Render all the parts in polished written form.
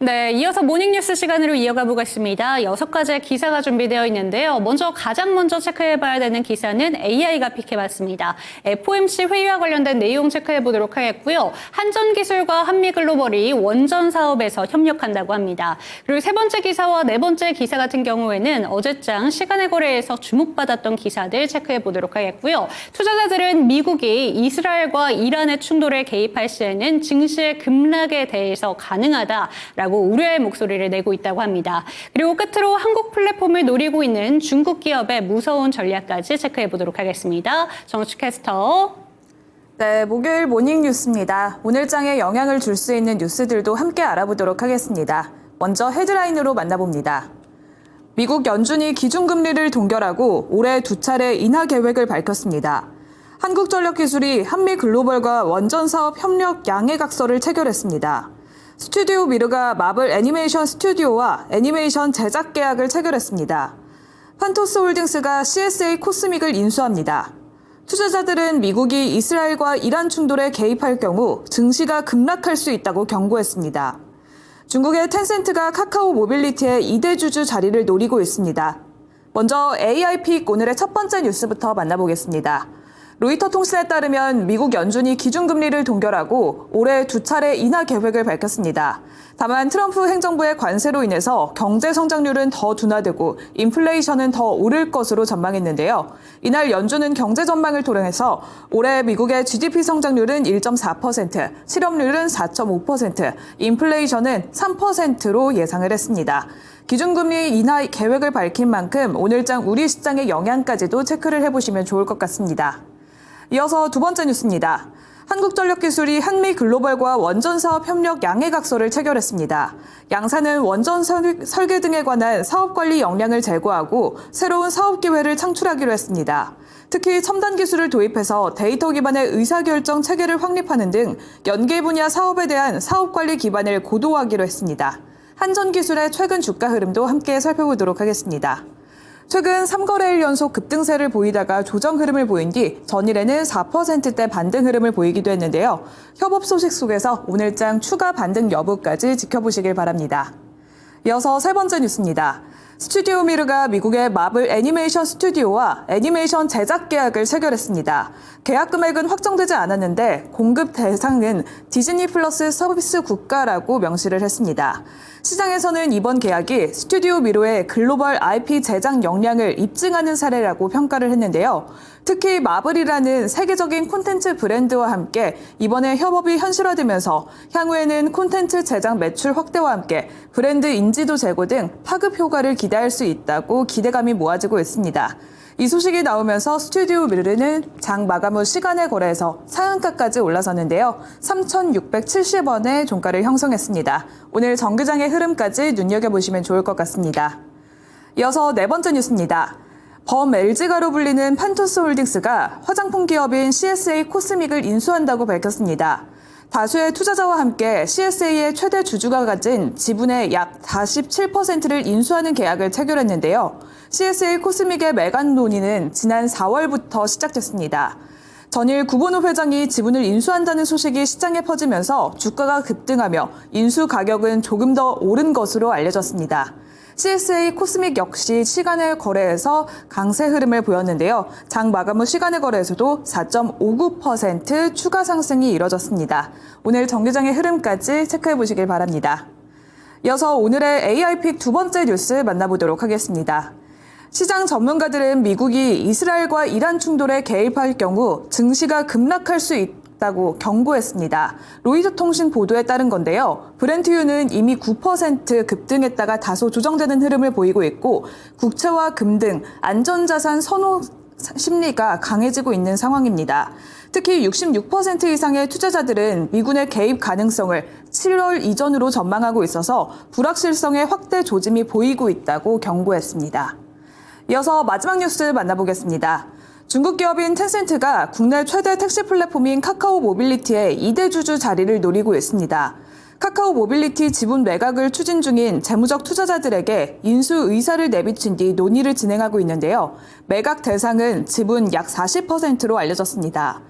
네, 이어서 모닝뉴스 시간으로 이어가 보겠습니다. 6가지의 기사가 준비되어 있는데요. 가장 먼저 체크해봐야 되는 기사는 AI가 픽해봤습니다. FOMC 회의와 관련된 내용 체크해보도록 하겠고요. 한전기술과 한미글로벌이 원전 사업에서 협력한다고 합니다. 그리고 세 번째 기사와 네 번째 기사 같은 경우에는 어제장 시간의 거래에서 주목받았던 기사들 체크해보도록 하겠고요. 투자자들은 미국이 이스라엘과 이란의 충돌에 개입할 시에는 증시의 급락에 대해서 가능하다라고 우려의 목소리를 내고 있다고 합니다. 그리고 끝으로 한국 플랫폼을 노리고 있는 중국 기업의 무서운 전략까지 체크해 보도록 하겠습니다. 정치 캐스터. 네, 목요일 모닝뉴스입니다. 오늘 장에 영향을 줄 수 있는 뉴스들도 함께 알아보도록 하겠습니다. 먼저 헤드라인으로 만나봅니다. 미국 연준이 기준금리를 동결하고 올해 2차례 인하 계획을 밝혔습니다. 한국전력기술이 한미글로벌과 원전사업 협력 양해각서를 체결했습니다. 스튜디오 미르가 마블 애니메이션 스튜디오와 애니메이션 제작 계약을 체결했습니다. 판토스홀딩스가 CSA 코스믹을 인수합니다. 투자자들은 미국이 이스라엘과 이란 충돌에 개입할 경우 증시가 급락할 수 있다고 경고했습니다. 중국의 텐센트가 카카오 모빌리티의 2대 주주 자리를 노리고 있습니다. 먼저 AI 픽 오늘의 첫 번째 뉴스부터 만나보겠습니다. 로이터 통신에 따르면 미국 연준이 기준금리를 동결하고 올해 2차례 인하 계획을 밝혔습니다. 다만 트럼프 행정부의 관세로 인해서 경제 성장률은 더 둔화되고 인플레이션은 더 오를 것으로 전망했는데요. 이날 연준은 경제 전망을 토론해서 올해 미국의 GDP 성장률은 1.4%, 실업률은 4.5%, 인플레이션은 3%로 예상을 했습니다. 기준금리 인하 계획을 밝힌 만큼 오늘장 우리 시장의 영향까지도 체크를 해보시면 좋을 것 같습니다. 이어서 두 번째 뉴스입니다. 한국전력기술이 한미글로벌과 원전사업 협력 양해각서를 체결했습니다. 양사는 원전 설계 등에 관한 사업관리 역량을 제고하고 새로운 사업 기회를 창출하기로 했습니다. 특히 첨단 기술을 도입해서 데이터 기반의 의사결정 체계를 확립하는 등 연계 분야 사업에 대한 사업관리 기반을 고도화하기로 했습니다. 한전기술의 최근 주가 흐름도 함께 살펴보도록 하겠습니다. 최근 3거래일 연속 급등세를 보이다가 조정 흐름을 보인 뒤 전일에는 4%대 반등 흐름을 보이기도 했는데요. 협업 소식 속에서 오늘장 추가 반등 여부까지 지켜보시길 바랍니다. 이어서 세 번째 뉴스입니다. 스튜디오 미르가 미국의 마블 애니메이션 스튜디오와 애니메이션 제작 계약을 체결했습니다. 계약 금액은 확정되지 않았는데 공급 대상은 디즈니 플러스 서비스 국가라고 명시를 했습니다. 시장에서는 이번 계약이 스튜디오 미르의 글로벌 IP 제작 역량을 입증하는 사례라고 평가를 했는데요. 특히 마블이라는 세계적인 콘텐츠 브랜드와 함께 이번에 협업이 현실화되면서 향후에는 콘텐츠 제작 매출 확대와 함께 브랜드 인지도 제고 등 파급 효과를 기대할 수 있다고 기대감이 모아지고 있습니다. 이 소식이 나오면서 스튜디오 미르는 장 마감 후 시간의 거래에서 상한가까지 올라섰는데요. 3,670원의 종가를 형성했습니다. 오늘 정규장의 흐름까지 눈여겨보시면 좋을 것 같습니다. 이어서 네 번째 뉴스입니다. 범 LG가로 불리는 판토스홀딩스가 화장품 기업인 CSA 코스믹을 인수한다고 밝혔습니다. 다수의 투자자와 함께 CSA의 최대 주주가 가진 지분의 약 47%를 인수하는 계약을 체결했는데요. CSA 코스믹의 매각 논의는 지난 4월부터 시작됐습니다. 전일 구본호 회장이 지분을 인수한다는 소식이 시장에 퍼지면서 주가가 급등하며 인수 가격은 조금 더 오른 것으로 알려졌습니다. CSA 코스믹 역시 시간의 거래에서 강세 흐름을 보였는데요. 장 마감 후 시간의 거래에서도 4.59% 추가 상승이 이뤄졌습니다. 오늘 정규장의 흐름까지 체크해 보시길 바랍니다. 이어서 오늘의 AI픽 두 번째 뉴스 만나보도록 하겠습니다. 시장 전문가들은 미국이 이스라엘과 이란 충돌에 개입할 경우 증시가 급락할 수 있다고 경고했습니다. 로이터 통신 보도에 따른 건데요. 브렌트유는 이미 9% 급등했다가 다소 조정되는 흐름을 보이고 있고 국채와 금 등 안전자산 선호 심리가 강해지고 있는 상황입니다. 특히 66% 이상의 투자자들은 미군의 개입 가능성을 7월 이전으로 전망하고 있어서 불확실성의 확대 조짐이 보이고 있다고 경고했습니다. 이어서 마지막 뉴스 만나보겠습니다. 중국 기업인 텐센트가 국내 최대 택시 플랫폼인 카카오 모빌리티의 2대 주주 자리를 노리고 있습니다. 카카오 모빌리티 지분 매각을 추진 중인 재무적 투자자들에게 인수 의사를 내비친 뒤 논의를 진행하고 있는데요. 매각 대상은 지분 약 40%로 알려졌습니다.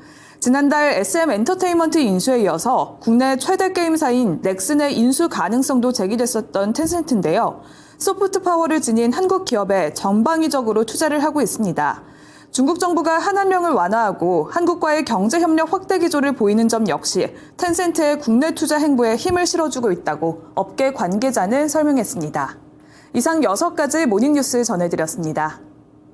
지난달 SM 엔터테인먼트 인수에 이어서 국내 최대 게임사인 넥슨의 인수 가능성도 제기됐었던 텐센트인데요. 소프트 파워를 지닌 한국 기업에 전방위적으로 투자를 하고 있습니다. 중국 정부가 한한령을 완화하고 한국과의 경제협력 확대 기조를 보이는 점 역시 텐센트의 국내 투자 행보에 힘을 실어주고 있다고 업계 관계자는 설명했습니다. 이상 6가지 모닝뉴스 전해드렸습니다.